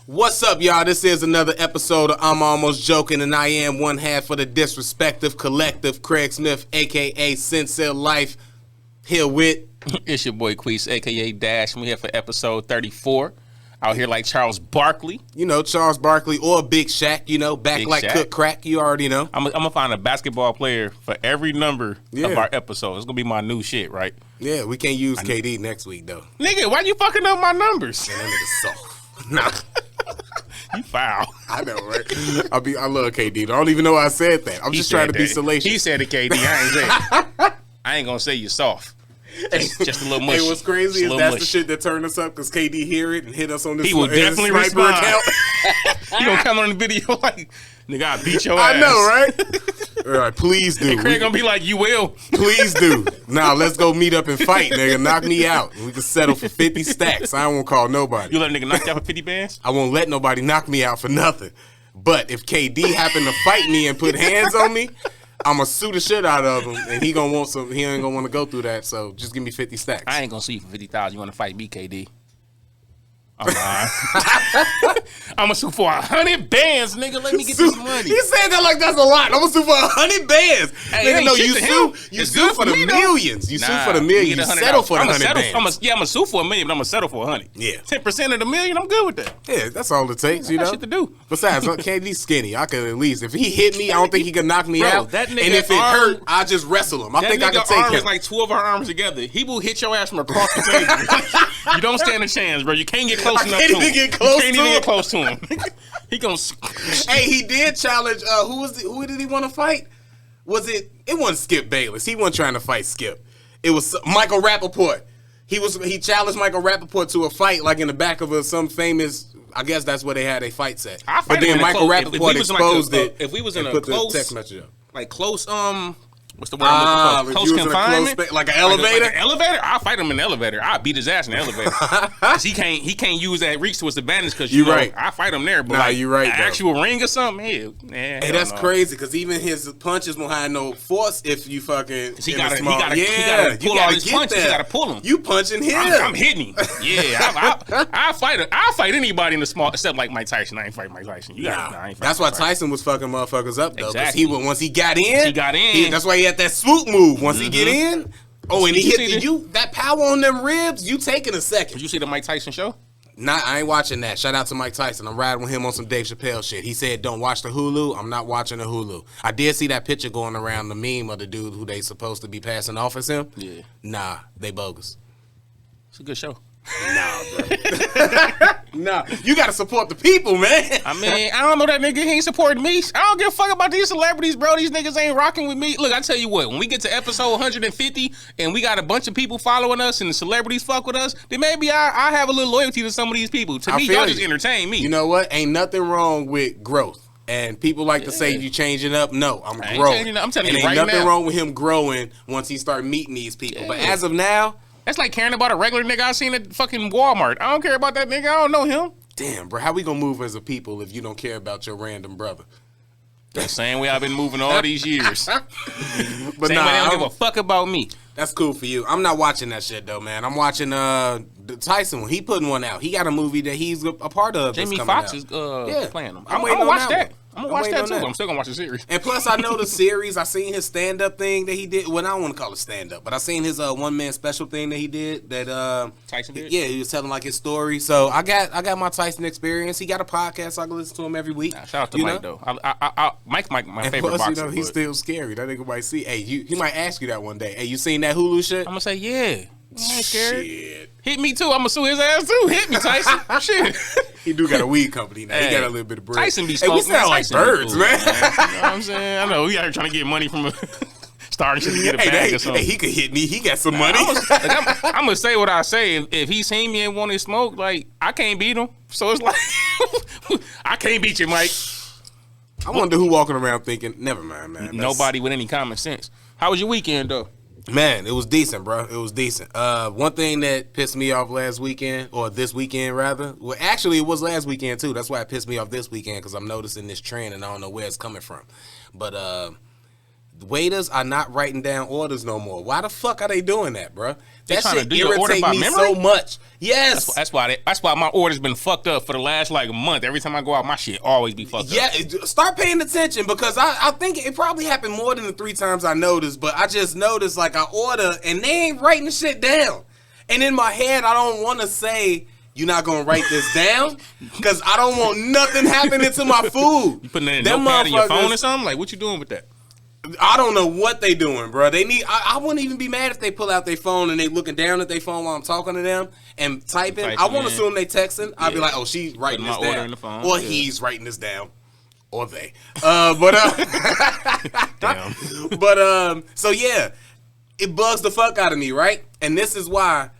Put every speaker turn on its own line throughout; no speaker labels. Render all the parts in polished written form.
What's up, y'all? This is another episode of I'm Almost Joking, and I am one half of the Disrespective Collective, Craig Smith, a.k.a. Sincere Life, here with...
It's your boy Queese, a.k.a. Dash. We're here for episode 34. Out here like Charles Barkley.
You know, Charles Barkley or Big Shaq, you know, back
Big
like
Shaq.
Cook Crack, you already know.
I'm going to find a basketball player for every number of our episodes. It's going to be my new shit, right?
Yeah, we can't use KD next week, though.
Nigga, why you fucking up my numbers?
Man, that nigga's soft. Nah.
You foul.
I know, right? I love KD. I don't even know why I said that. I'm just trying to be salacious.
He said it, KD. I ain't say it. I ain't going to say you soft. Just a little mushy.
Hey, what's crazy is that's
mushy.
the shit that turned us up because KD hear it and hit us on this.
He will definitely
sniper
respond.
account.
You gonna come on the video like, nigga, I beat your ass.
I know, right? All right, please do.
And Craig gonna be like, you will.
Please do. Now let's go meet up and fight, nigga. Knock me out. We can settle for 50 stacks. I won't call nobody.
You let a nigga knock you out for 50 bands?
I won't let nobody knock me out for nothing. But if KD happen to fight me and put hands on me, I'ma sue the shit out of him, and he gonna want some. He ain't gonna want to go through that. So just give me 50 stacks.
I ain't gonna sue you for 50,000. You want to fight me, KD? I'm lying. I'm gonna sue for 100 bands, nigga. Let me get this money.
You said that like that's a lot. I'm gonna sue for 100 bands.
Hey,
nigga, no, you
It's
sue
good
for
for
the
me, though.
millions. You sue for the millions. You settle for the 100 bands.
I'm gonna sue for $1 million, but I'm gonna settle for 100.
Yeah.
10% of the million, I'm good with that.
Yeah, that's all it takes. You
I got
know.
shit to do.
Besides, KD's skinny. I could at least if he hit me, I don't think he could knock me
Bro,
out.
that nigga
and if it
arm-
hurt, I just wrestle him. I
That
think I
nigga
can take
arm
him.
is like 2 of our arms together. He will hit your ass from across the table. You don't stand a chance, bro. You can't get close enough to him.
Get close
you can't
to
even
him.
get close to him. He gonna.
Hey, he did challenge. Who did he want to fight? Was it? It wasn't Skip Bayless. He wasn't trying to fight Skip. It was Michael Rappaport. He challenged Michael Rappaport to a fight, like in the back of some famous. I guess that's where they had a fight set. But then Michael Rappaport exposed it.
If we was in a
put
close
the text message up.
like close what's the word I'm looking for? Close confinement,
like an elevator.
Like an elevator. I'll fight him in the elevator. I'll beat his ass in the elevator. Cause he can't use that reach to his advantage. Cause you know,
right.
I fight him there. But
nah, you right.
An actual ring or something. Hell,
hey, that's crazy. Cause even his punches won't have no force if you fucking.
He gotta pull all his punches.
That.
He gotta pull them.
You punching him.
I'm hitting him. Yeah, I fight anybody in the small except like Mike Tyson. I ain't fighting Mike Tyson.
That's why Tyson was fucking motherfuckers up though.
Exactly.
Because once he got in, that's why he had that swoop move. Once he get in, and he hit that power on them ribs, you taking a second.
Did you see the Mike Tyson show?
Nah, I ain't watching that. Shout out to Mike Tyson. I'm riding with him on some Dave Chappelle shit. He said, don't watch the Hulu. I'm not watching the Hulu. I did see that picture going around, the meme of the dude who they supposed to be passing off as him.
Yeah.
Nah, they bogus.
It's a good show.
Nah, bro. Nah, you gotta support the people, man.
I mean, I don't know that nigga. He ain't supporting me. I don't give a fuck about these celebrities, bro. These niggas ain't rocking with me. Look, I tell you what, when we get to episode 150 and we got a bunch of people following us and the celebrities fuck with us, then maybe I have a little loyalty to some of these people. To me, y'all just entertain me.
You know what? Ain't nothing wrong with growth. And people like to say you changing up. No, I'm growing.
I'm telling
you
right now.
Ain't nothing wrong with him growing once he start meeting these people. But as of now,
that's like caring about a regular nigga I seen at fucking Walmart. I don't care about that nigga. I don't know him.
Damn, bro. How we gonna move as a people if you don't care about your random brother?
The same way I've been moving all these years.
But
same way they don't give a fuck about me.
That's cool for you. I'm not watching that shit though, man. I'm watching the Tyson one. He putting one out. He got a movie that he's a part of.
Jamie Foxx is playing him. I'm gonna watch that. I'm gonna watch that too. I'm still gonna watch the series.
And plus, I know the series. I seen his stand up thing that he did. Well, I don't want to call it stand up, but I seen his 1 man special thing that he did. That
Tyson did.
Yeah, he was telling like his story. So I got my Tyson experience. He got a podcast. So I can listen to him every week.
Shout out to Mike though. Mike, my favorite
plus,
boxer.
You know, he's still scary. That nigga might see. Hey, he might ask you that one day. Hey, you seen that Hulu shit?
I'm gonna say yeah. I ain't scared.
Shit.
Hit me too. I'm gonna sue his ass too. Hit me, Tyson. Shit.
He do got a weed company now. He got a little bit of bread.
Tyson be smoking.
We sound like birds, man.
You know what I'm saying? I know. We out here trying to get money from starting shit to get a bag or something.
Hey, he could hit me. He got some money.
I'm gonna say what I say. If he seen me and wanted to smoke, like I can't beat him. So it's like I can't beat you, Mike.
I wonder who walking around thinking, never mind, man.
Nobody with any common sense. How was your weekend though?
Man, it was decent, bro. It was decent. One thing that pissed me off last weekend, or this weekend rather, well, actually it was last weekend too. That's why it pissed me off this weekend, because I'm noticing this trend and I don't know where it's coming from. But waiters are not writing down orders no more. Why the fuck are they doing that, bro? That
trying to
shit
do your order
irritate
by
me
memory?
so much. Yes.
That's why my order's been fucked up for the last like a month. Every time I go out, my shit always be fucked up.
Yeah, start paying attention because I think it probably happened more than the 3 times I noticed, but I just noticed like I order and they ain't writing the shit down. And in my head, I don't want to say, you're not going to write this down because I don't want nothing happening to my food.
You putting it in a notepad in your phone or something? Like, what you doing with that?
I don't know what they doing, bro. They need. I wouldn't even be mad if they pull out their phone and they looking down at their phone while I'm talking to them and typing. I won't assume they texting. I'll be like, oh, she's writing this down,
in the phone.
Or he's writing this down, or they.
Damn.
So yeah, it bugs the fuck out of me, right? And this is why.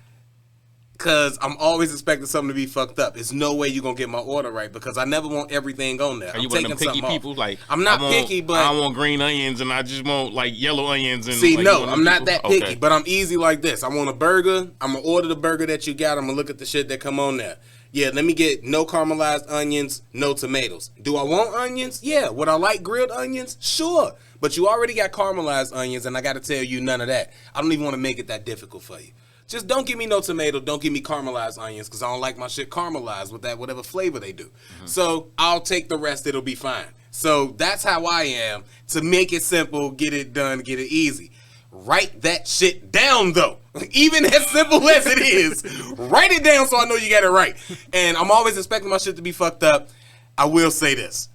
Because I'm always expecting something to be fucked up. There's no way you're going to get my order right because I never want everything on there.
Are you one of them picky people? Like,
I'm not picky, but...
I want green onions and I just want, like, yellow onions. And
See,
like,
no, I'm not that picky,
okay.
But I'm easy like this. I want a burger. I'm going to order the burger that you got. I'm going to look at the shit that come on there. Yeah, let me get no caramelized onions, no tomatoes. Do I want onions? Yeah. Would I like grilled onions? Sure. But you already got caramelized onions, and I got to tell you none of that. I don't even want to make it that difficult for you. Just don't give me no tomato. Don't give me caramelized onions because I don't like my shit caramelized with that whatever flavor they do. Mm-hmm. So I'll take the rest. It'll be fine. So that's how I am to make it simple, get it done, get it easy. Write that shit down though. Even as simple as it is, write it down so I know you got it right. And I'm always expecting my shit to be fucked up. I will say this.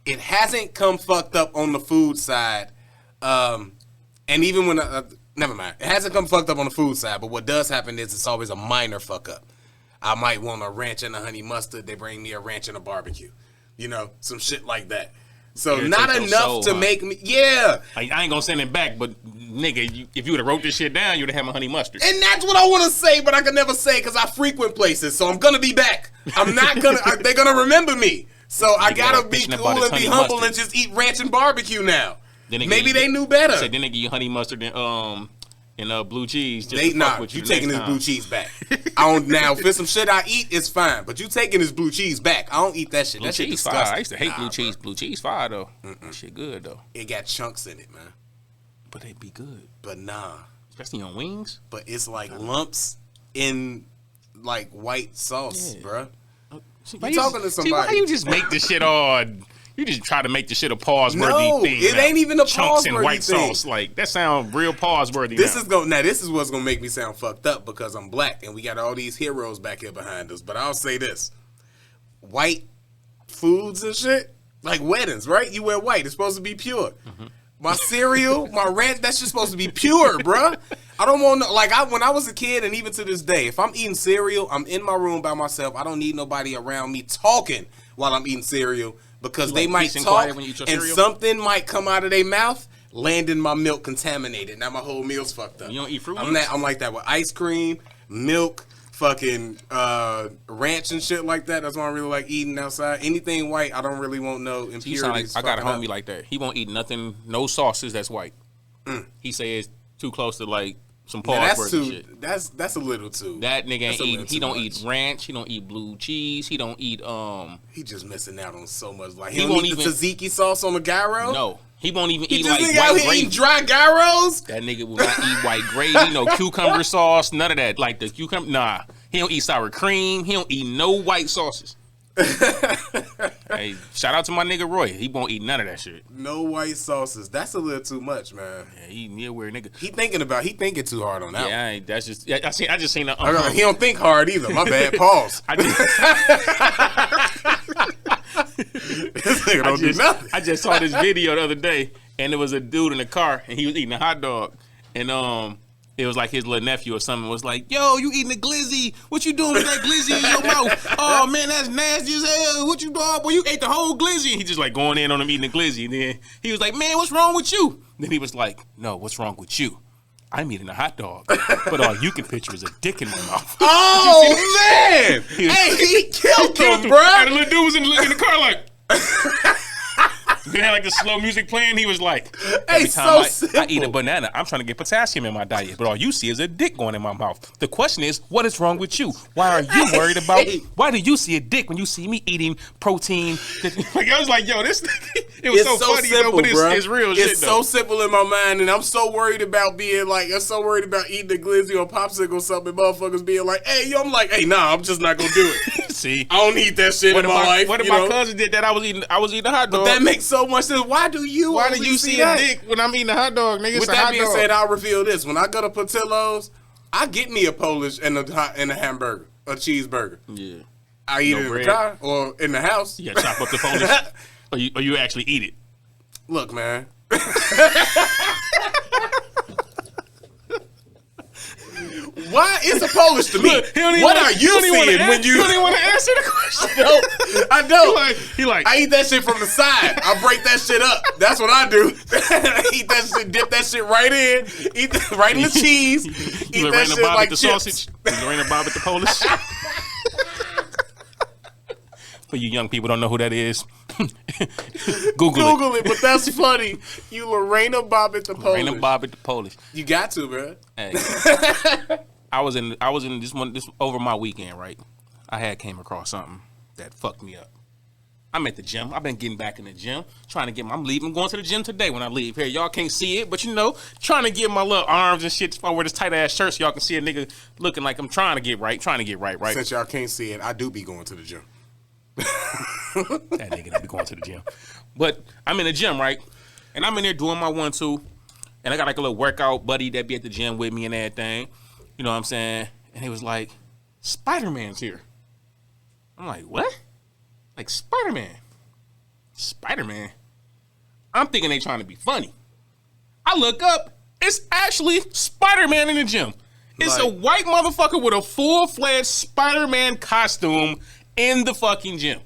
It hasn't come fucked up on the food side. And even when... Never mind. It hasn't come fucked up on the food side, but what does happen is it's always a minor fuck up. I might want a ranch and a honey mustard. They bring me a ranch and a barbecue. You know, some shit like that. So not enough to make me, yeah.
I ain't gonna send it back, but nigga, if you would have wrote this shit down, you would have had my honey mustard.
And that's what I want to say, but I can never say because I frequent places, so I'm gonna be back. I'm not gonna, they're gonna remember me. So I gotta be cool and be humble and just eat ranch and barbecue now. Maybe they knew better.
So then they give you honey mustard and blue cheese. Just
you taking this blue cheese back. I don't now. If it's some shit I eat, it's fine. But you taking this blue cheese back. I don't eat that shit.
Blue
that shit
cheese
disgusting.
fire. I used to hate blue cheese. Blue cheese fire though. That shit good though.
It got chunks in it, man.
But they be good.
But nah.
Especially on wings.
But it's like lumps in like white sauce, bruh. You talking to somebody?
Why you just make this shit all? You just try to make the shit a pause-worthy thing.
It ain't even a
chunks and white
thing.
sauce. Like that sound real pause-worthy.
This is what's gonna make me sound fucked up because I'm black and we got all these heroes back here behind us. But I'll say this: white foods and shit, like weddings, right? You wear white; it's supposed to be pure. Mm-hmm. My cereal, my ranch, that's just supposed to be pure, bruh. I don't want no, when I was a kid and even to this day, if I'm eating cereal, I'm in my room by myself. I don't need nobody around me talking while I'm eating cereal. Because they might talk and something might come out of their mouth, land in my milk contaminated. Now my whole meal's fucked up.
You don't eat fruit?
I'm like that with ice cream, milk, fucking ranch and shit like that. That's why I really like eating outside. Anything white, I don't really want no impurities.
I got a homie like that. He won't eat nothing, no sauces that's white. He says it's too close to like some pause-worthy shit.
That's a little too.
That nigga ain't eating. He don't eat ranch. He don't eat blue cheese. He don't eat
He just missing out on so much. Like he won't eat the tzatziki sauce on the gyro.
No, he won't even eat
like
white gravy.
Eat dry gyros.
That nigga will not eat white gravy. No cucumber sauce. None of that. Like the cucumber. Nah, he don't eat sour cream. He don't eat no white sauces. Hey, shout out to my nigga Roy. He won't eat none of that shit.
No white sauces. That's a little too much, man.
Yeah, he a weird nigga.
He thinking too hard on that.
Yeah, that's just. I just seen that.
He don't think hard either. My bad. Pause. This nigga don't do nothing.
I just saw this video the other day, and there was a dude in the car, and he was eating a hot dog, and it was like his little nephew or something was like, yo, you eating a glizzy. What you doing with that glizzy in your mouth? Oh, man, that's nasty as hell. What you doing? Boy, you ate the whole glizzy. He just like going in on him eating the glizzy. And then he was like, man, what's wrong with you? Then he was like, no, what's wrong with you? I'm eating a hot dog, but all you can picture is a dick in my mouth.
Oh, man. He killed him, bro.
And the little dude was in the car like. They had like the slow music playing. He was like,
Hey,
every time I eat a
simple.
banana, I'm trying to get potassium in my diet, but all you see is a dick going in my mouth. The question is, what is wrong with you? Why are you worried about? Why do you see a dick when you see me eating protein? Like I was like, yo, this. It was so funny,
simple,
but
bro.
it's real shit.
It's so simple in my mind, and I'm so worried about being like, I'm so worried about eating a glizzy or popsicle or something. Motherfuckers being like, hey, yo, I'm like, hey, nah, I'm just not gonna do it.
See,
I don't eat that shit in my life.
What if my cousin did that? I was eating a hot dog.
But that makes so much sense. Why do you
see a dick when I'm eating a hot dog, nigga?
With that being said, I'll reveal this. When I go to Portillo's, I get me a Polish and a hamburger, a cheeseburger.
Yeah.
I eat it in the car or in the house.
You gotta chop up the Polish, or you actually eat it.
Look, man. Why is a Polish to me? What are you seeing when you?
You don't even want to answer the question.
No, I don't.
He like.
I eat that shit from the side. I break that shit up. That's what I do. Eat that shit, dip that shit right in. Eat that right in the cheese. Eat that shit like
the
chips.
Sausage. Lorena Bobbitt the Polish. For you young people don't know who that is, Google
it. But that's funny. You Lorena Bobbitt the Polish.
Lorena Bobbitt the Polish.
You got to, bro.
Hey, I was in this over my weekend, right? I had came across something that fucked me up. I'm at the gym. I've been getting back in the gym, trying to get I'm going to the gym today when I leave here. Y'all can't see it, but trying to get my little arms and shit. I wear this tight ass shirt so y'all can see a nigga looking like I'm trying to get right.
Since y'all can't see it, I do be going to the gym.
That nigga don't be going to the gym. But I'm in the gym, right? And I'm in there doing my 1-2. And I got like a little workout buddy that be at the gym with me and everything. You know what I'm saying? And he was like, Spider-Man's here. I'm like, what? Like Spider-Man? Spider-Man? I'm thinking they trying to be funny. I look up, it's actually Spider-Man in the gym. It's a white motherfucker with a full-fledged Spider-Man costume in the fucking gym.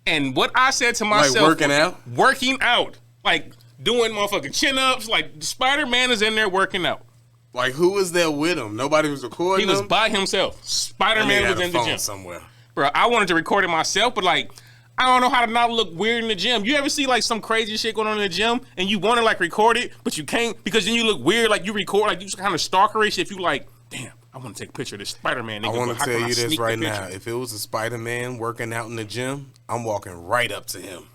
And what I said to myself,
like working
out, like doing motherfucking chin-ups, like Spider-Man is in there working out.
Like who was there with him? Nobody was recording him?
He was by himself. Spider-Man was in the gym.
Somewhere.
Bro, I wanted to record it myself, but like, I don't know how to not look weird in the gym. You ever see like some crazy shit going on in the gym and you want to like record it, but you can't because then you look weird, like you record, like you just kind of stalkerish if you like, damn, I want to take a picture of this Spider-Man nigga.
I want to tell you this right now. If it was a Spider-Man working out in the gym, I'm walking right up to him.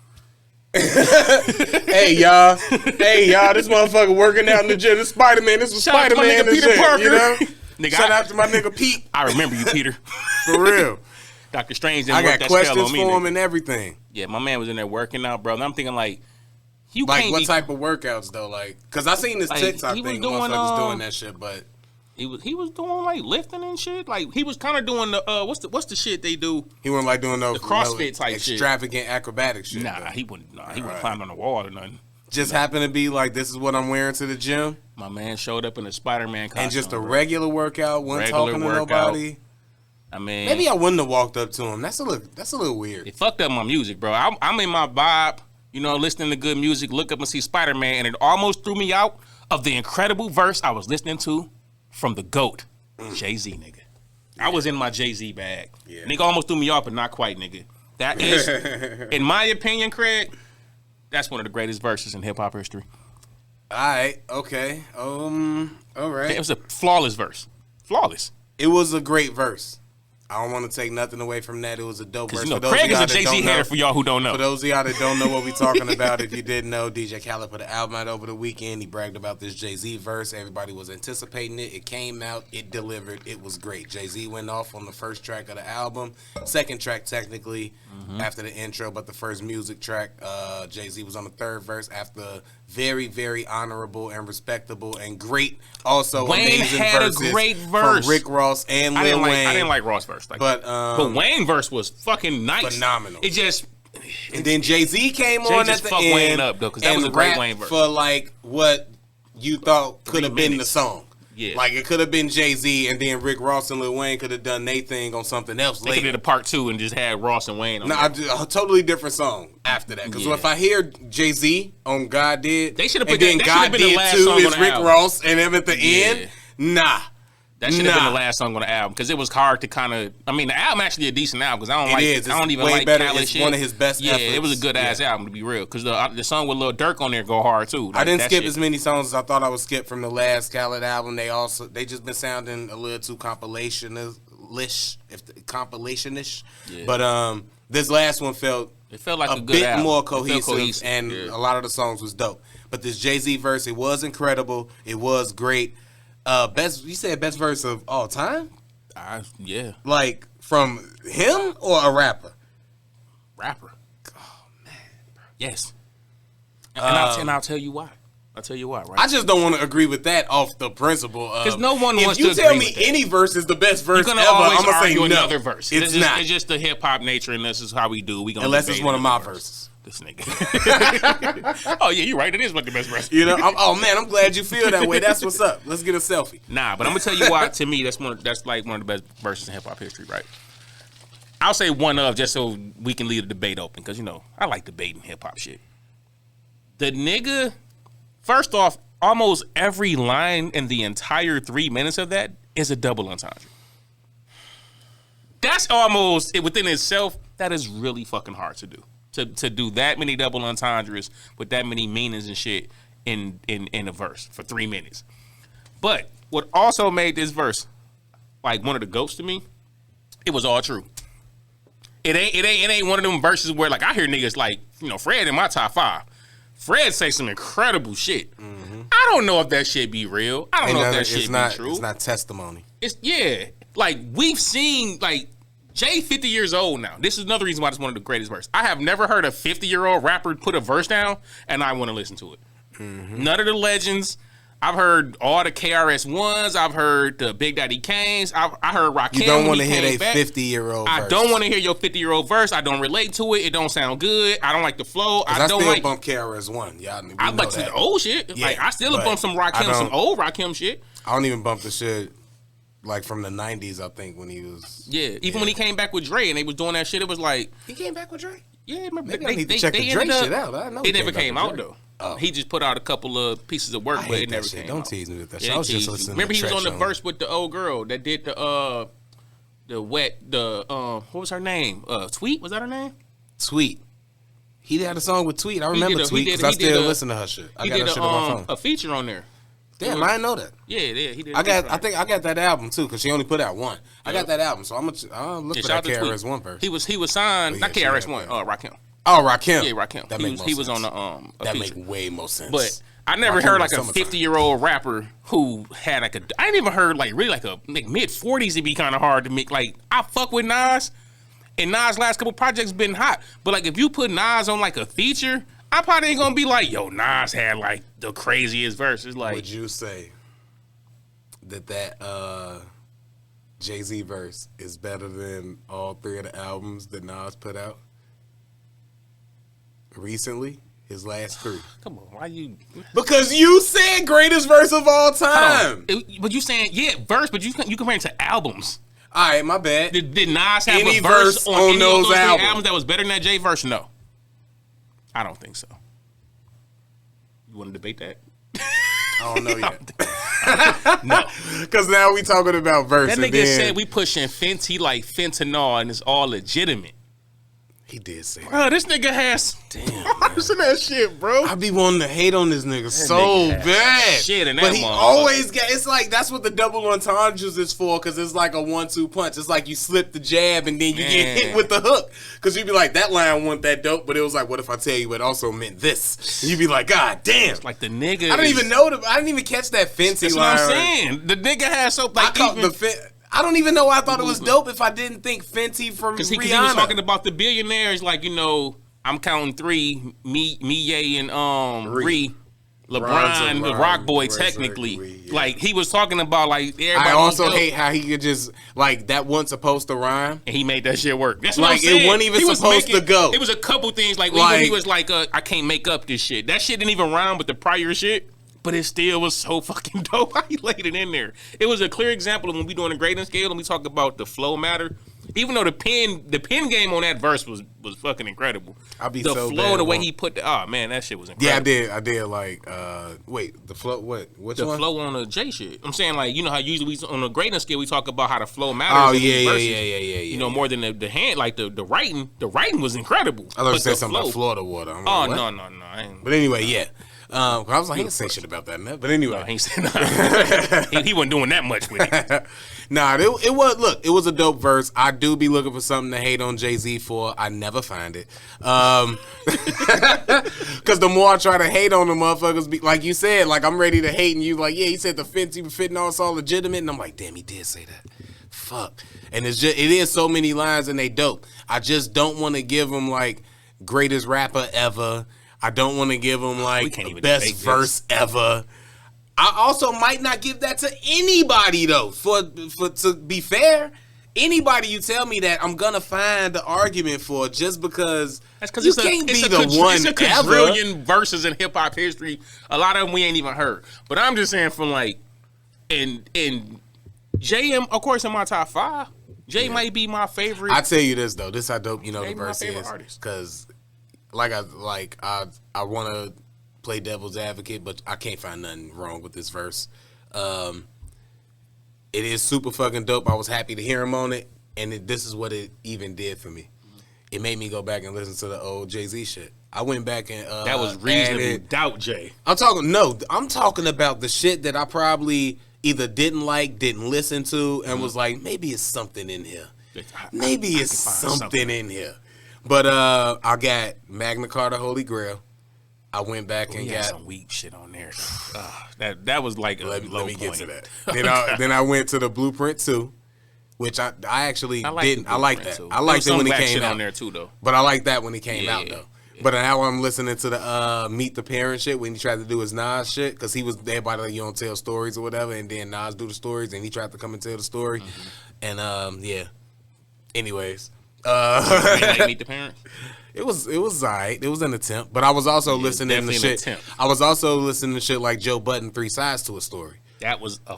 Hey y'all, this motherfucker working out in the gym. This Spider-Man, this was Spider-Man in the
Peter
gym,
Parker.
you know?
Nigga,
shout out to my nigga Pete.
I remember you, Peter.
For real.
Dr. Strange didn't
I
work
got
that spell
questions
on me,
for
nigga.
him and everything.
Yeah, my man was in there working out, bro. And I'm thinking like, you
like
can't
what
be,
type of workouts though? Like, cause I seen this
like,
TikTok
he was
thing,
doing,
motherfuckers doing that shit, but
he was doing like lifting and shit. Like he was kind of doing the what's the shit they do?
He wasn't like doing those
the CrossFit type
extravagant acrobatic shit.
Nah, he wouldn't climb on the wall or nothing.
Just happened to be like, this is what I'm wearing to the gym.
My man showed up in a Spider-Man costume.
And just a regular workout, wasn't talking to nobody.
I mean,
maybe I wouldn't have walked up to him. That's a little weird.
It fucked up my music, bro. I'm in my vibe, listening to good music, look up and see Spider-Man, and it almost threw me out of the incredible verse I was listening to from the GOAT, Jay-Z, nigga. Yeah. I was in my Jay-Z bag. Yeah. Nigga almost threw me off, but not quite, nigga. That is, in my opinion, Craig, that's one of the greatest verses in hip-hop history.
All right, okay. All right.
It was a flawless verse. Flawless.
It was a great verse. I don't want to take nothing away from that. It was a dope verse.
Craig is a Jay-Z hater for y'all who don't know.
For those of y'all that don't know what we're talking about, if you didn't know, DJ Khaled put an album out over the weekend. He bragged about this Jay-Z verse. Everybody was anticipating it. It came out. It delivered. It was great. Jay-Z went off on the first track of the album. Second track, technically, after the intro, but the first music track, Jay-Z was on the third verse after very, very honorable and respectable and great, also
Wayne
amazing
had
verses
a great verse
from Rick Ross and Lil Wayne.
I didn't like Ross' verse. But
Wayne
verse was fucking nice.
Phenomenal.
And
then Jay-Z came on at the end
Wayne up, though, because that was a great Wayne verse.
For like what you thought could have been the song.
Yeah.
Like it could have been Jay-Z and then Rick Ross and Lil Wayne could have done their thing on something else later.
They could have did a part 2 and just had Ross and Wayne on
a totally different song after that. Because if I hear Jay-Z on God Did,
they should have
put
that.
And then God Did Too is Rick Ross and him at the end, nah.
That should have been the last song on the album because it was hard to kind of. I mean, the album actually a decent album because I don't I don't even like Khaled shit.
One of his best.
Yeah,
efforts.
it was a good ass album to be real because the song with Lil Durk on there go hard too.
Like, I didn't skip as many songs as I thought I would skip from the last Khaled album. They just been sounding a little too compilation-ish, compilation-ish. Yeah. But this last one felt
like a good
bit
album.
More cohesive, and a lot of the songs was dope. But this Jay-Z verse, it was incredible. It was great. You said best verse of all time?
Yeah.
Like from him or a rapper?
Rapper. Oh man. Yes. And I'll tell you why. Right?
I just don't want to agree with that off the principle of
because no one wants to.
If you tell me any verse is the best verse ever, I'm gonna say no.
Another verse.
It's not.
It's just the hip hop nature, and this is how we do. We gonna
unless it's one of my verses.
This nigga. Oh yeah, you're right. It is one of the best verses.
You know. I'm glad you feel that way. That's what's up. Let's get a selfie.
Nah, but I'm gonna tell you why. To me, that's like one of the best verses in hip hop history. Right. I'll say one of just so we can leave the debate open because I like debating hip hop shit. The nigga, first off. Almost every line in the entire 3 minutes of that is a double entendre. That's almost within itself. That is really fucking hard to do. To do that many double entendres with that many meanings and shit in a verse for 3 minutes. But what also made this verse like one of the GOATs to me, it was all true. It ain't one of them verses where like I hear niggas like Fred in my top 5. Fred say some incredible shit. Mm-hmm. I don't know if that shit be real. I don't know if that shit be true.
It's not testimony.
Like we've seen like Jay 50 years old now. This is another reason why it's one of the greatest verses. I have never heard a 50-year-old rapper put a verse down and I want to listen to it. Mm-hmm. None of the legends. I've heard all the KRS-Ones. I've heard the Big Daddy Kanes. I heard Rakim.
You don't want to hear a 50-year-old verse.
I don't want to hear your 50-year-old verse. I don't relate to it. It don't sound good. I don't like the flow.
I still bump KRS-One.
I like some old shit. Yeah, like I still bump some Rakim, some old Rakim shit.
I don't even bump the shit like from the 90s, I think, when he was...
Yeah, even when he came back with Dre and they was doing that shit, it was like...
He came back with Dre?
Yeah, remember,
maybe I need to check the Dre shit out. I know
it never came out, though. Oh. He just put out a couple of pieces of work, but it never came out.
Don't tease me with that shit. I was just listening
Remember
to
he was on the verse with the old girl that did what was her name? Tweet? Was that her name?
Tweet. He had a song with Tweet. I remember Tweet because I still listen to her shit. I got her shit on my phone.
A feature on there.
Damn, I didn't know that.
Yeah, he did.
I think I got that album too because she only put out one. I got that album, so I'll look for that KRS-One verse.
He was signed, not KRS-One, Rakim.
Oh, Rakim.
Yeah, Rakim.
That makes more sense.
He was on the
that make way more sense.
But I never heard like a 50-year-old rapper who had like I ain't even heard like really like a mid-40s. It'd be kind of hard to make. Like I fuck with Nas, and Nas' last couple projects been hot. But like if you put Nas on like a feature, I probably ain't gonna be like, yo, Nas had like the craziest verses. Like,
would you say that Jay-Z verse is better than all 3 of the albums that Nas put out recently? His last 3.
Come on, why you?
Because you said greatest verse of all time.
But you saying verse, but you comparing to albums.
All right, my bad.
Did Nas have any verse on any those of those albums that was better than that Jay verse? No, I don't think so. You want to debate that?
I don't know yet. No, because now we talking about verse.
That nigga said we pushing Fenty like fentanyl, and it's all legitimate.
He did say that.
Bro, this nigga has
parts in that shit, bro. I be wanting to hate on this nigga so bad.
Shit in that
but he always got, it's like, that's what the double entendres is for, because it's like a 1-2 punch. It's like you slip the jab and then you get hit with the hook. Because you be like, that line wasn't that dope, but it was like, what if I tell you it also meant this? And you be like, God damn.
It's like the nigga.
I didn't even catch that Fenty line.
That's what I'm saying. The nigga has so like
I don't even know why I thought it was dope if I didn't think Fenty from Rihanna. Because he
was talking about the billionaires, like, I'm counting 3, me, Ye, and Ree. LeBron, the Rock Boy, technically. Yeah. Like, he was talking about, like, everybody.
I also hate how he could just, like, that wasn't supposed to rhyme.
And he made that shit work. That's what I'm
saying. Like, it wasn't even supposed to go.
It was a couple things, like when he was like, I can't make up this shit. That shit didn't even rhyme with the prior shit. But it still was so fucking dope how he laid it in there. It was a clear example of when we doing a grading scale and we talk about the flow matter. even though the pen game on that verse was fucking incredible. The flow, the way he put oh man, that shit was incredible.
Yeah, I did like wait, the flow which
the
one?
flow on the J shit. I'm saying like, you know how usually on the greatness scale we talk about how the flow matters.
Oh
yeah.
You
know, more than the hand, like the writing. The writing was incredible.
I thought you said something about Florida water. I'm
oh
like,
no.
But anyway, yeah. I was like, he didn't say shit about that. But anyway,
no, he said nah. he wasn't doing that much with it.
Nah, it was a dope verse. I do be looking for something to hate on Jay-Z for. I never find it. Because the more I try to hate on the motherfuckers, be, like you said, like I'm ready to hate, and you like, yeah, he said the fentanyl is all legitimate, and I'm like, damn, he did say that. Fuck. And it is so many lines, and they dope. I just don't want to give him like greatest rapper ever. I don't want to give him like best verse ever. I also might not give that to anybody though. For to be fair, anybody you tell me that I'm gonna find the argument for just because you can't be the one
it's a quadrillion verses in hip hop history. A lot of them we ain't even heard. But I'm just saying from like in JM, of course, in my top 5, Jay might be my favorite.
I tell you this though, this how dope the verse is
artist.
Because I want to play devil's advocate, but I can't find nothing wrong with this verse. It is super fucking dope. I was happy to hear him on it, and this is what it even did for me. It made me go back and listen to the old Jay-Z shit. I went back and
that was Reasonable Doubt, Jay.
I'm talking about the shit that I probably either didn't like, didn't listen to, and was like, maybe it's something in here. Maybe it's something in here. But I got Magna Carta Holy Grail. I went back and got
some weak shit on there. That was like
let me get to that. Then I went to the Blueprint 2, which I actually didn't. I like that. I liked it when it came out.
On there too, though.
But I like that when it came out though. But now I'm listening to the Meet the Parent shit when he tried to do his Nas shit because he was everybody like, you don't tell stories or whatever, and then Nas do the stories and he tried to come and tell the story, and yeah. Anyways.
Like Meet the Parents?
It was alright. It was an attempt, but I was also listening to shit. I was also listening to shit like Joe Budden, 3 Sides to a Story.
That was a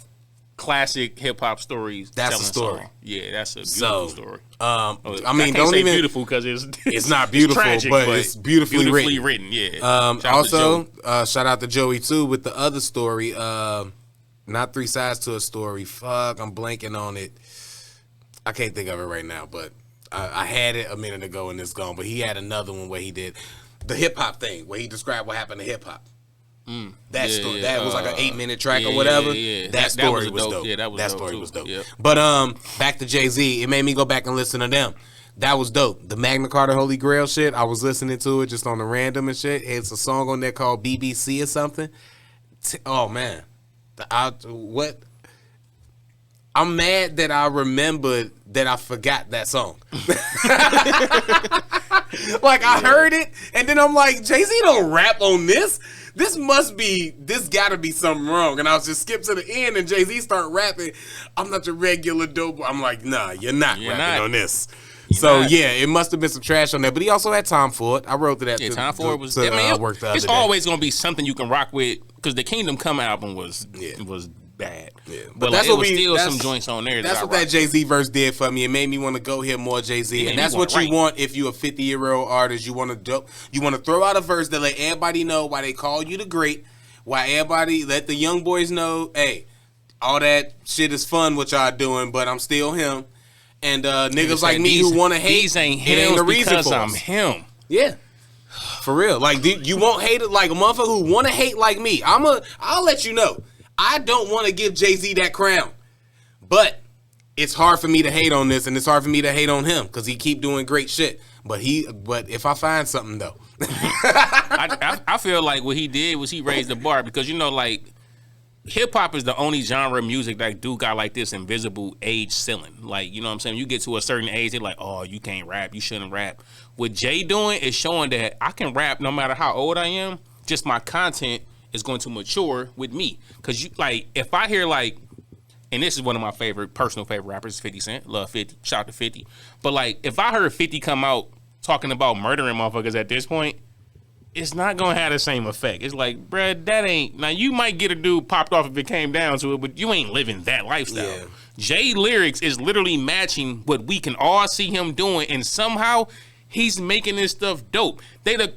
classic hip hop story.
That's a story.
Song. Yeah, that's a beautiful story.
I mean, don't say even
beautiful because it's
not beautiful,
it's tragic,
but it's beautifully written.
Yeah.
Also, shout out to Joey too with the other story. Not 3 Sides to a Story. Fuck, I'm blanking on it. I can't think of it right now, but. I had it a minute ago and it's gone, but he had another one where he did the hip hop thing, where he described what happened to hip hop. That story, that was like an 8-minute track or whatever. That story was dope.
Yeah, that
story was dope.
Yep.
But back to Jay-Z, it made me go back and listen to them. That was dope. The Magna Carta Holy Grail shit, I was listening to it just on the random and shit. It's a song on there called BBC or something. Oh man, what? I'm mad that I remembered that I forgot that song. Like, I heard it, and then I'm like, Jay-Z don't rap on this. This gotta be something wrong. And I was just skip to the end, and Jay-Z start rapping, I'm not your regular dope. I'm like, nah, you're not rapping on this. Yeah, it must have been some trash on there. But he also had Tom Ford. I wrote to that.
Yeah, Tom Ford was.
Work the other
it's
day.
Always gonna be something you can rock with because the Kingdom Come album was bad.
Yeah.
But that's what still some joints on there.
That's what that Jay-Z verse did for me. It made me want to go hear more Jay-Z, and that's what you want if you're a 50-year-old artist. You want to throw out a verse that let everybody know why they call you the great. Why everybody let the young boys know, hey, all that shit is fun what y'all doing, but I'm still him. And niggas like me who want to hate,
these ain't
it ain't the reason
because
for
I'm him.
Yeah. For real. Like, you won't hate it like a motherfucker who want to hate like me. I'll let you know. I don't want to give Jay-Z that crown. But it's hard for me to hate on this, and it's hard for me to hate on him because he keep doing great shit. But if I find something, though.
I feel like what he did was he raised the bar because, like, hip-hop is the only genre of music that got like this invisible age ceiling. Like, you know what I'm saying? You get to a certain age, they're like, oh, you can't rap. You shouldn't rap. What Jay doing is showing that I can rap no matter how old I am. Just my content is going to mature with me. Because, if I hear, and this is one of my personal favorite rappers, 50 Cent. Love 50. Shout out to 50. But, if I heard 50 come out talking about murdering motherfuckers at this point, it's not gonna have the same effect. It's like, bruh, that ain't. Now you might get a dude popped off if it came down to it, but you ain't living that lifestyle.
Yeah.
Jay lyrics is literally matching what we can all see him doing, and somehow he's making this stuff dope.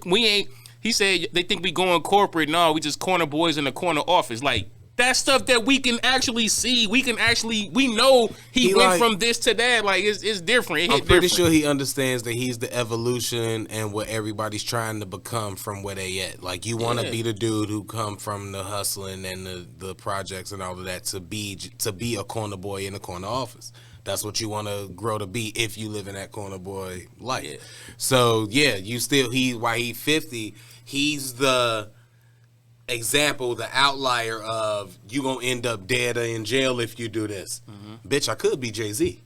We ain't. He said they think we going corporate. No, we just corner boys in the corner office. Like, that's stuff that we can actually see. We know he went like, from this to that. Like, it's different.
I'm pretty sure he understands that he's the evolution and what everybody's trying to become from where they at. Like, you want to be the dude who come from the hustling and the projects and all of that to be a corner boy in the corner office. That's what you want to grow to be if you live in that corner boy life. Yeah. So, yeah, while he's 50, he's the example, the outlier of you gonna end up dead or in jail if you do this. Bitch, I could be Jay-Z.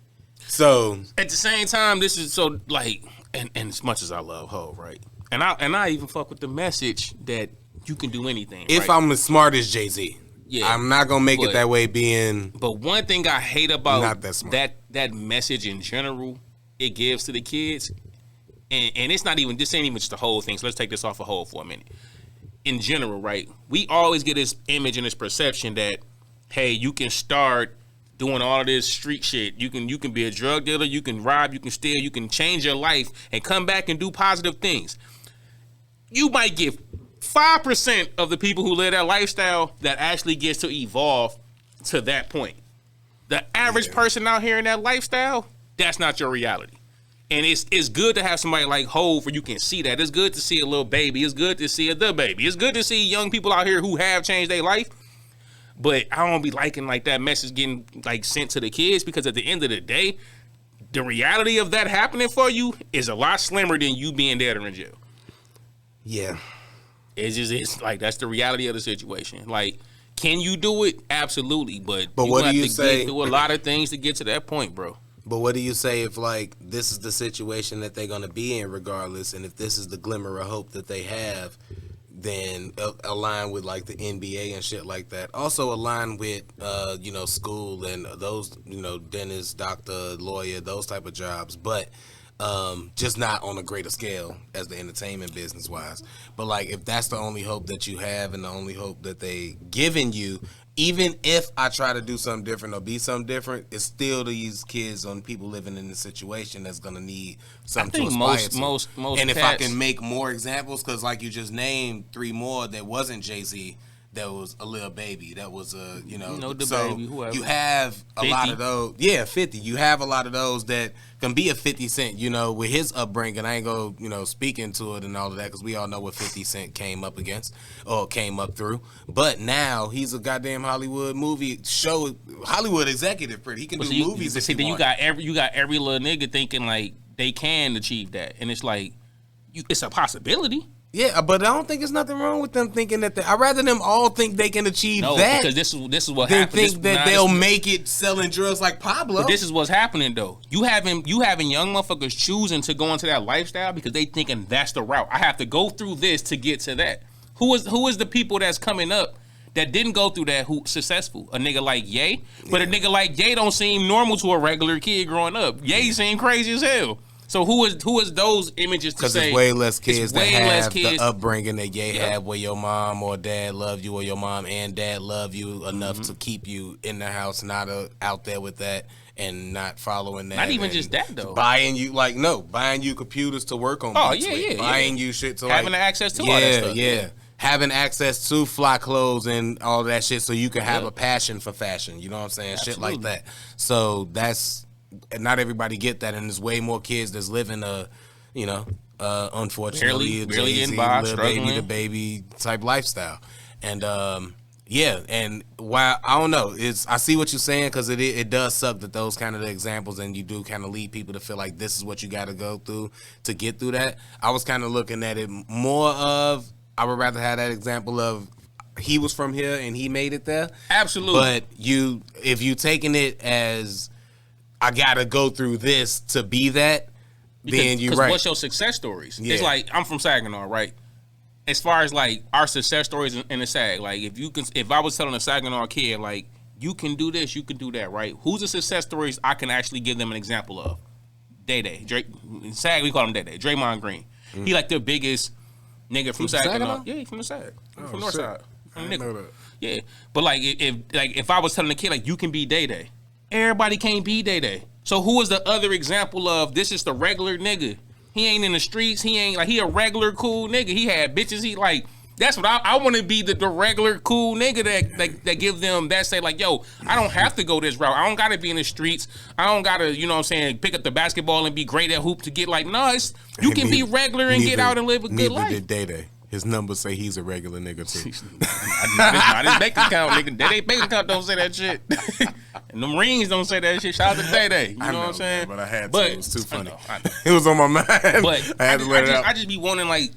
So
at the same time, this is so like, and as much as I love Ho, right? And I even fuck with the message that you can do anything.
If
right?
I'm as smart as Jay-Z, I'm not gonna make it that way. But
one thing I hate about that message in general, it gives to the kids, and it's not even, this ain't even just the whole thing. So let's take this off a whole for a minute. In general, right, we always get this image and this perception that, hey, you can start doing all of this street shit. You can be a drug dealer, you can rob, you can steal, you can change your life and come back and do positive things. You might get 5% of the people who live that lifestyle that actually gets to evolve to that point. The average person out here in that lifestyle, that's not your reality. And it's good to have somebody like Hov where you can see that. It's good to see a little baby. It's good to see a the baby. It's good to see young people out here who have changed their life. But I don't be liking like that message getting like sent to the kids, because at the end of the day, the reality of that happening for you is a lot slimmer than you being dead or in jail.
Yeah.
It's like, that's the reality of the situation. Like, can you do it? Absolutely. But you
what
have
do you
to
say?
Get through a lot of things to get to that point, bro.
But what do you say if, like, this is the situation that they're going to be in regardless, and if this is the glimmer of hope that they have, then align with, like, the NBA and shit like that. Also align with, school and those, dentist, doctor, lawyer, those type of jobs. But just not on a greater scale as the entertainment business-wise. But, like, if that's the only hope that you have and the only hope that they giving you, even if I try to do something different or be something different, it's still these kids and people living in this situation that's going to need something to aspire to. Most and if I can make more examples, because like you just named 3 more that wasn't Jay-Z, that was a little baby, that was a,
the
so
baby, whoever.
You have a
50.
lot of those. Yeah, 50. You have a lot of those that can be a 50 Cent, with his upbringing. I ain't go, speak into it and all of that, because we all know what 50 Cent came up against or came up through. But now he's a goddamn Hollywood executive pretty. He can do movies.
Then you got every little nigga thinking like they can achieve that. And it's like, it's a possibility.
Yeah, but I don't think there's nothing wrong with them thinking that. I'd rather them all think they can achieve that.
Because this is what happens.
Think that they'll make it selling drugs like Pablo.
But this is what's happening though. You having young motherfuckers choosing to go into that lifestyle because they thinking that's the route. I have to go through this to get to that. Who is the people that's coming up that didn't go through that who successful? A nigga like Ye, but a nigga like Ye don't seem normal to a regular kid growing up. Ye seem crazy as hell. So who is those images to say?
Because it's way less kids that have the upbringing that Ye had, where your mom or dad loved you, or your mom and dad love you enough to keep you in the house, not out there with that and not following that.
Not even just that though.
Buying you computers to work on. Buying you shit to
having access to all that stuff.
Yeah. Having access to fly clothes and all that shit, so you can have a passion for fashion. You know what I'm saying? Absolutely. Shit like that. So that's. And not everybody get that, and there's way more kids that's living unfortunately,
barely getting by,
little
struggling.
baby to baby type lifestyle. And and while I don't know, I see what you're saying, because it does suck that those kind of the examples, and you do kind of lead people to feel like this is what you got to go through to get through that. I was kind of looking at it more of, I would rather have that example of he was from here and he made it there.
Absolutely.
But if you taking it as I gotta go through this to be that, then you're right.
What's your success stories? Yeah. It's like, I'm from Saginaw, right? As far as like our success stories in the Sag, like if I was telling a Saginaw kid like, you can do this, you can do that, right? Who's the success stories I can actually give them an example of? Day Day, Drake. In Sag we call him Day Day. Draymond Green. He like the biggest, Nigga from Saginaw. Yeah, he from the Sag. From North Side.
I didn't know that.
Yeah, but like if I was telling the kid like you can be Day Day, everybody can't be Day Day. So who is the other example of this is the regular nigga? He ain't in the streets. He ain't like he a regular cool nigga. He had bitches. He like that's what I want to be the regular cool nigga that give them that say like yo I don't have to go this route. I don't gotta be in the streets. I don't gotta you know what I'm saying pick up the basketball and be great at hoop to get like no. You can be regular and get out and live a good life.
Neither did Day Day. His numbers say he's a regular nigga too.
not his bank account, nigga. Day Day bank account don't say that shit. And them rings don't say that shit. Shout out to Day Day. You know what I'm saying?
Man, but I had to. It was too funny.
I know.
It was on my mind.
But
I had to let it out.
I just be wanting like,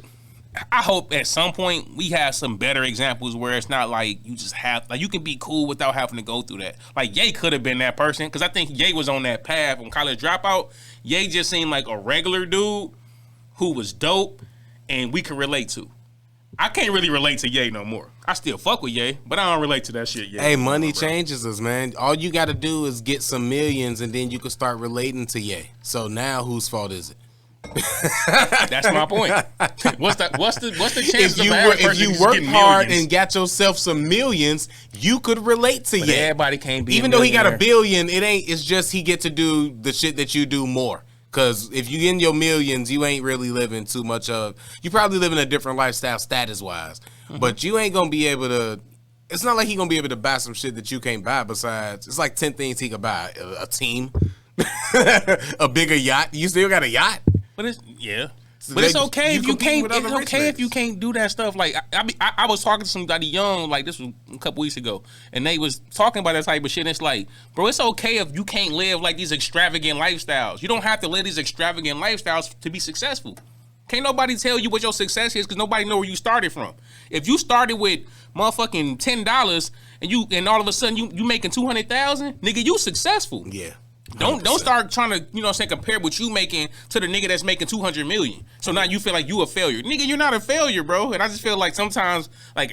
I hope at some point we have some better examples where it's not like you just have like you can be cool without having to go through that. Like Ye could have been that person because I think Ye was on that path on College Dropout. Ye just seemed like a regular dude who was dope and we could relate to. I can't really relate to Ye no more. I still fuck with Ye, but I don't relate to that shit yet.
Hey, money changes us, man. All you got to do is get some millions, and then you can start relating to Ye. So now, whose fault is it?
That's my point. What's the chance
if you worked hard and got yourself some millions, you could relate to Ye.
Everybody can't be.
Even though he got a billion, it ain't. It's just he get to do the shit that you do more. Because if you in your millions, you ain't really living too much of. You probably living a different lifestyle status wise, but you ain't gonna be able to. It's not like he gonna be able to buy some shit that you can't buy. Besides, it's like 10 things he could buy: a team, a bigger yacht. You still got a yacht,
but it's But it's okay if you can't. It's okay if you can't do that stuff. Like I was talking to somebody young, like this was a couple weeks ago, and they was talking about that type of shit. And it's like, bro, it's okay if you can't live like these extravagant lifestyles. You don't have to live these extravagant lifestyles to be successful. Can't nobody tell you what your success is because nobody know where you started from. If you started with motherfucking $10 and all of a sudden you making 200,000, nigga, you successful.
Yeah.
100%. Don't start trying to, you know what I'm saying, compare what you making to the nigga that's making 200 million. So now you feel like you a failure. Nigga, you're not a failure, bro. And I just feel like sometimes, like,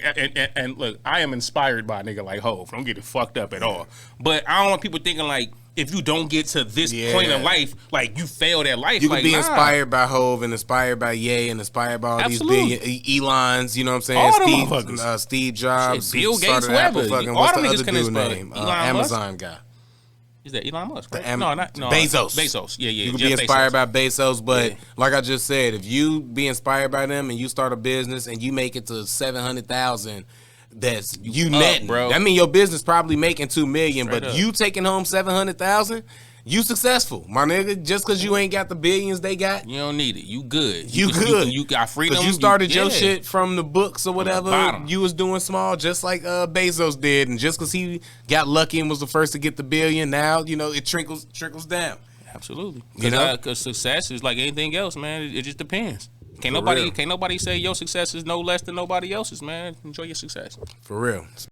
and look, I am inspired by a nigga like Hov. Don't get it fucked up at all. But I don't want people thinking like, if you don't get to this point in life, like you failed at life.
You can be inspired by Hov and inspired by Ye and inspired by all these billion Elons, you know what I'm saying? Steve Jobs,
shit, Bill Gates, whoever. All them niggas can inspire.
Amazon guy.
Is that Elon Musk, right? No,
Bezos.
Bezos. Yeah.
You can be inspired by Bezos, but like I just said, if you be inspired by them and you start a business and you make it to 700,000, that's you net, bro. That mean your business probably making 2 million, but you taking home 700,000, you successful, my nigga. Just because you ain't got the billions they got,
you don't need it. You good.
You good.
You got freedom.
Because you started your shit from the books or whatever. You was doing small, just like Bezos did, and just because he got lucky and was the first to get the billion, now you know it trickles down.
Absolutely. Because success is like anything else, man. It just depends. Can't nobody say your success is no less than nobody else's, man. Enjoy your success.
For real.